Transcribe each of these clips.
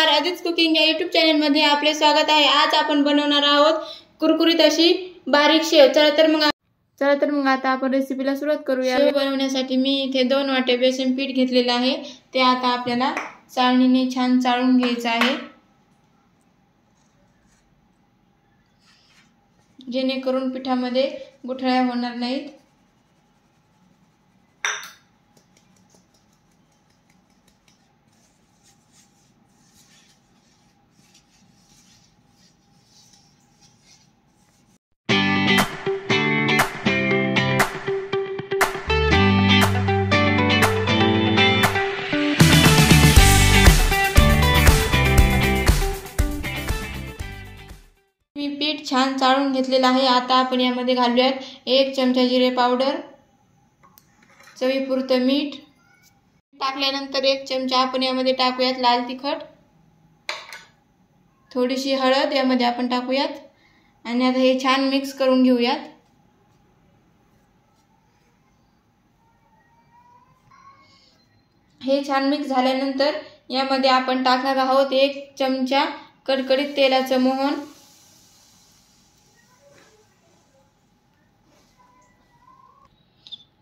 नमस्कार, आदित्य कुकिंग या यूट्यूब चॅनलमध्ये आपले स्वागत आहे। आज आपण बनवणार आहोत कुरकुरीत अशी बारीक शेव। चला तर मग आता आपण रेसिपीला सुरुवात करूया। शेव बनवण्यासाठी मी इथे 2 वाटे बेसन पीठ घेतलेले आहे। ते आता आपल्याला चाळणीने छान चाळून घ्यायचे आहे, जेणेकरून पिठामध्ये गुठळ्या होणार नाहीत। मी पीठ छान चाळून घेतलेलं आहे। आता आपण यामध्ये घालूयात 1 चमचा जिरे पावडर, चवीपुरतं मीठ टाकल्यानंतर 1 चमचा आपण यामध्ये टाकूयात लाल तिखट, थोडीशी हळद यामध्ये आपण टाकूयात आणि आता हे छान मिक्स करून घेऊयात। हे छान मिक्स झाल्यानंतर यामध्ये आपण टाकणार आहोत 1 चमचा कडकडीत तेलाचं मोहन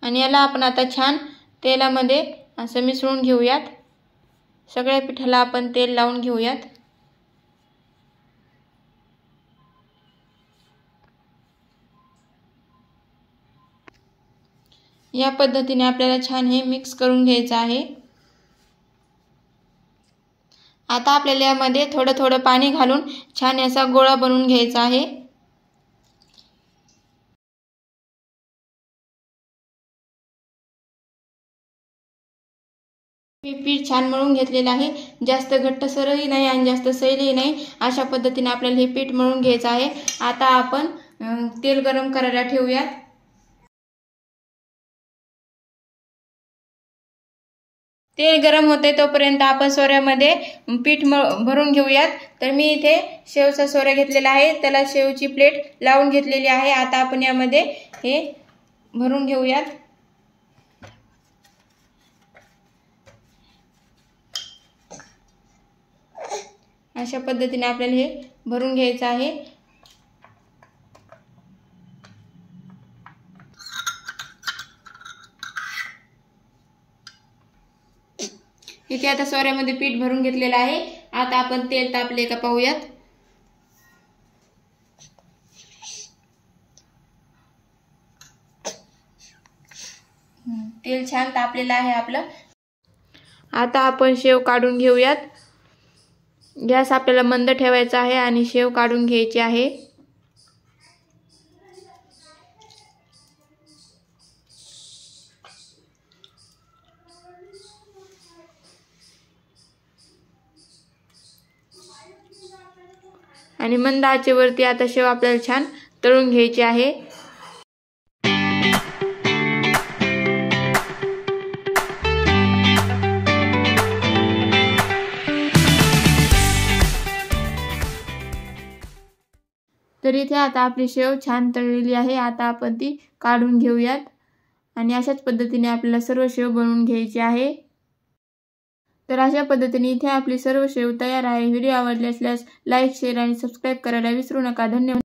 आणि याला आपण आता छान तेलामध्ये असं मिसळून घेऊयात। सगळ्या पिठाला आपण तेल लावून घेऊयात। या पद्धतीने आपल्याला छान हे मिक्स करून घ्यायचं आहे। आता आपल्याला यामध्ये थोडं थोडं पाणी घालून छान असा गोळा बनवून घ्यायचा आहे। मी पीठ छान मळून घेतलेलं आहे। जास्त घट्टसरही नाही आणि जास्त सैलही नाही, अशा पद्धतीने आपल्याला हे पीठ मळून घ्यायचं आहे। आता आपण तेल गरम करायला ठेवूयात। तेल गरम होते तोपर्यंत आपण सोऱ्यामध्ये पीठ भरून घेऊयात। तर मी इथे शेवचा सोरा घेतलेला आहे, त्याला शेवची प्लेट लावून घेतलेली आहे। आता आपण यामध्ये हे भरून घेऊयात। अशा पद्धतीने आपल्याला हे भरून घ्यायचं आहे। इथे आता सोऱ्यामध्ये पीठ भरून घेतलेलं आहे। आता आपण तेल तापले का पाहूयात। तेल छान तापलेलं आहे आपलं। आता आपण शेव काढून घेऊयात। गॅस आपल्याला मंद ठेवायचा आहे आणि शेव काढून घ्यायची आहे। आणि मंद आचेवरती आता शेव आपल्याला छान तळून घ्यायची आहे। तर इथे आता आपली शेव छान तळलेली आहे। आता आपण ती काढून घेऊयात आणि अशाच पद्धतीने आपल्याला सर्व शेव बनवून घ्यायची आहे। तर अशा पद्धतीने इथे आपली सर्व शेव तयार आहे। व्हिडिओ आवडले असल्यास लाईक, शेअर आणि सबस्क्राईब करायला विसरू नका। धन्यवाद।